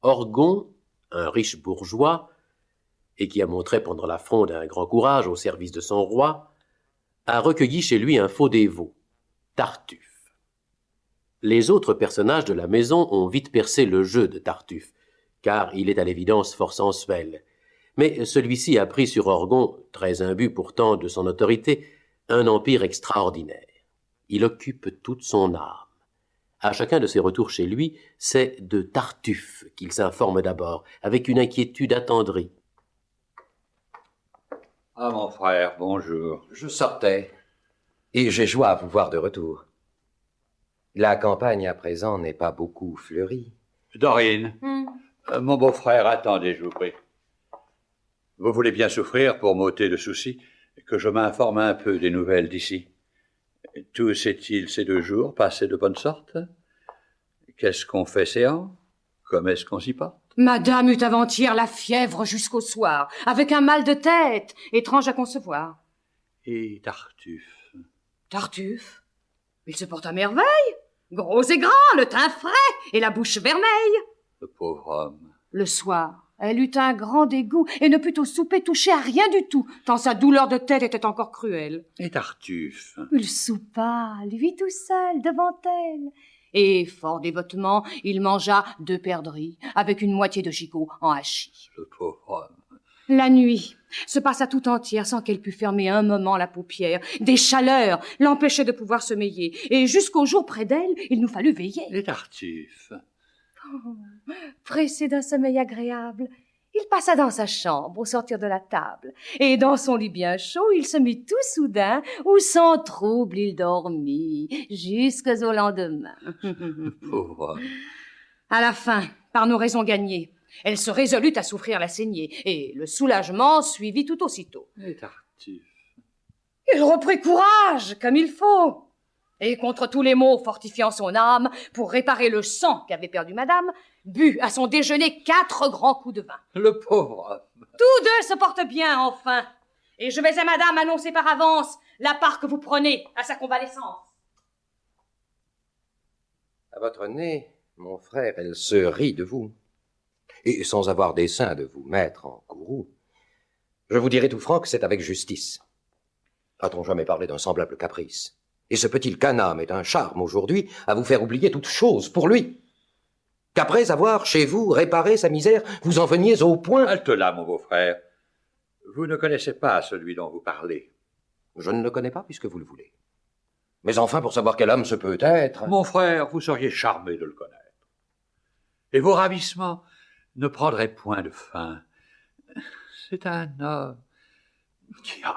Orgon, un riche bourgeois, et qui a montré pendant la Fronde un grand courage au service de son roi, a recueilli chez lui un faux dévot, Tartuffe. Les autres personnages de la maison ont vite percé le jeu de Tartuffe, car il est à l'évidence fort sensuel. Mais celui-ci a pris sur Orgon, très imbu pourtant de son autorité, un empire extraordinaire. Il occupe toute son âme. À chacun de ses retours chez lui, c'est de Tartuffe qu'il s'informe d'abord, avec une inquiétude attendrie. Ah, mon frère, bonjour. Je sortais, et j'ai joie à vous voir de retour. La campagne, à présent, n'est pas beaucoup fleurie. Dorine, mon beau-frère, attendez, je vous prie. Vous voulez bien souffrir pour m'ôter de soucis, que je m'informe un peu des nouvelles d'ici. Tout s'est-il ces 2 jours passé de bonne sorte? Qu'est-ce qu'on fait séant? Comment est-ce qu'on s'y porte? Madame eut avant-hier la fièvre jusqu'au soir, avec un mal de tête, étrange à concevoir. Et Tartuffe? Tartuffe? Il se porte à merveille, gros et grand, le teint frais et la bouche vermeille. Le pauvre homme. Le soir, elle eut un grand dégoût et ne put au souper toucher à rien du tout, tant sa douleur de tête était encore cruelle. Et Tartuffe? Il soupa, lui tout seul, devant elle. Et, fort dévotement, il mangea 2 perdrix, avec une moitié de gigot en hachis. Le pauvre homme. La nuit se passa tout entière sans qu'elle pût fermer un moment la paupière. Des chaleurs l'empêchaient de pouvoir sommeiller, et jusqu'au jour près d'elle, il nous fallut veiller. Et Tartuffe? Pressé d'un sommeil agréable, il passa dans sa chambre au sortir de la table, et dans son lit bien chaud, il se mit tout soudain, où sans trouble il dormit, jusqu'au lendemain. Pauvre homme. À la fin, par nos raisons gagnées, elle se résolut à souffrir la saignée, et le soulagement suivit tout aussitôt. Et Tartuffe? Il reprit courage, comme il faut, et contre tous les maux fortifiant son âme, pour réparer le sang qu'avait perdu madame, but à son déjeuner 4 grands coups de vin. Le pauvre homme. Tous 2 se portent bien, enfin, et je vais à madame annoncer par avance la part que vous prenez à sa convalescence. À votre nez, mon frère, elle se rit de vous, et sans avoir dessein de vous mettre en courroux. Je vous dirai tout franc que c'est avec justice. A-t-on jamais parlé d'un semblable caprice? Et se peut-il qu'un âme ait un charme aujourd'hui à vous faire oublier toute chose pour lui? Qu'après avoir, chez vous, réparé sa misère, vous en veniez au point... Halte là, mon beau-frère. Vous ne connaissez pas celui dont vous parlez. Je ne le connais pas puisque vous le voulez. Mais enfin, pour savoir quel homme ce peut être... Mon frère, vous seriez charmé de le connaître. Et vos ravissements ne prendraient point de fin. C'est un homme qui a...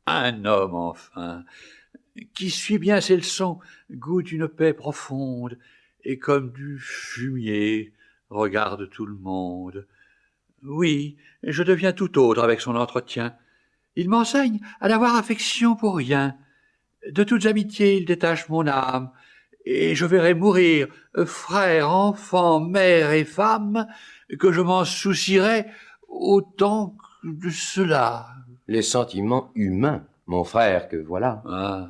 Un homme, enfin, qui suit bien ses leçons, goûte une paix profonde, et comme du fumier, regarde tout le monde. Oui, je deviens tout autre avec son entretien. Il m'enseigne à n'avoir affection pour rien. De toutes amitiés, il détache mon âme, et je verrai mourir, frère, enfant, mère et femme, que je m'en soucierai autant que de cela. Les sentiments humains, mon frère, que voilà. Ah,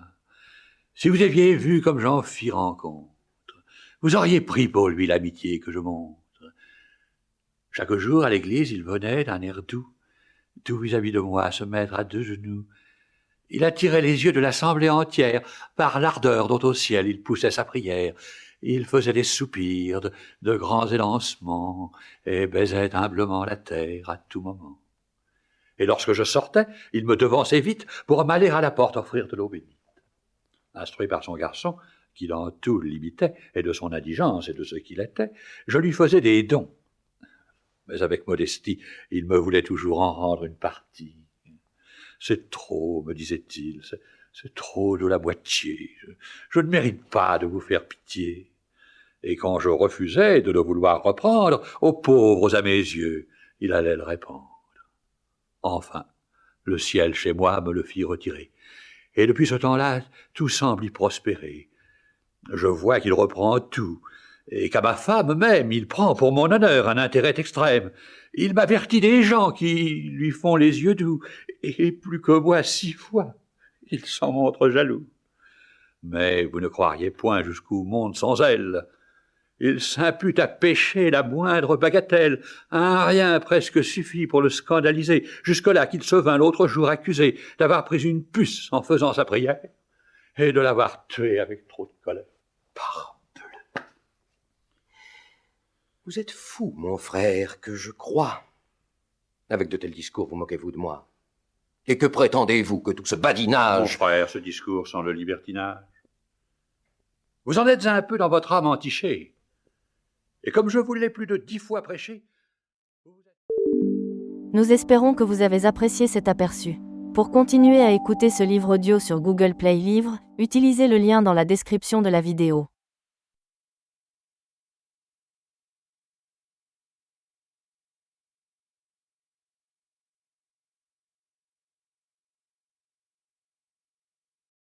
si vous aviez vu comme j'en fis rencontre, vous auriez pris pour lui l'amitié que je montre. Chaque jour, à l'église, il venait d'un air doux, tout vis-à-vis de moi, se mettre à 2 genoux. Il attirait les yeux de l'assemblée entière par l'ardeur dont au ciel il poussait sa prière. Il faisait des soupirs, de grands élancements, et baisait humblement la terre à tout moment. Et lorsque je sortais, il me devançait vite pour m'aller à la porte offrir de l'eau bénite. Instruit par son garçon, qui dans tout l'imitait, et de son indigence et de ce qu'il était, je lui faisais des dons. Mais avec modestie, il me voulait toujours en rendre une partie. C'est trop, me disait-il, c'est trop de la moitié. Je ne mérite pas de vous faire pitié. Et quand je refusais de le vouloir reprendre, aux pauvres à mes yeux, il allait le répandre. Enfin, le ciel chez moi me le fit retirer. Et depuis ce temps-là, tout semble y prospérer. Je vois qu'il reprend tout, et qu'à ma femme même, il prend pour mon honneur un intérêt extrême. Il m'avertit des gens qui lui font les yeux doux, et plus que moi 6 fois, il s'en montre jaloux. Mais vous ne croiriez point jusqu'où monte son zèle. Il s'impute à pécher la moindre bagatelle. Un rien presque suffit pour le scandaliser, jusque-là qu'il se vint l'autre jour accusé d'avoir pris une puce en faisant sa prière et de l'avoir tué avec trop de colère. Parbleu. Vous êtes fou, mon frère, que je crois. Avec de tels discours, vous moquez-vous de moi. Et que prétendez-vous que tout ce Mon badinage... frère, ce discours sans le libertinage. Vous en êtes un peu dans votre âme entichée. Et comme je vous l'ai plus de 10 fois prêché... Nous espérons que vous avez apprécié cet aperçu. Pour continuer à écouter ce livre audio sur Google Play Livres, utilisez le lien dans la description de la vidéo.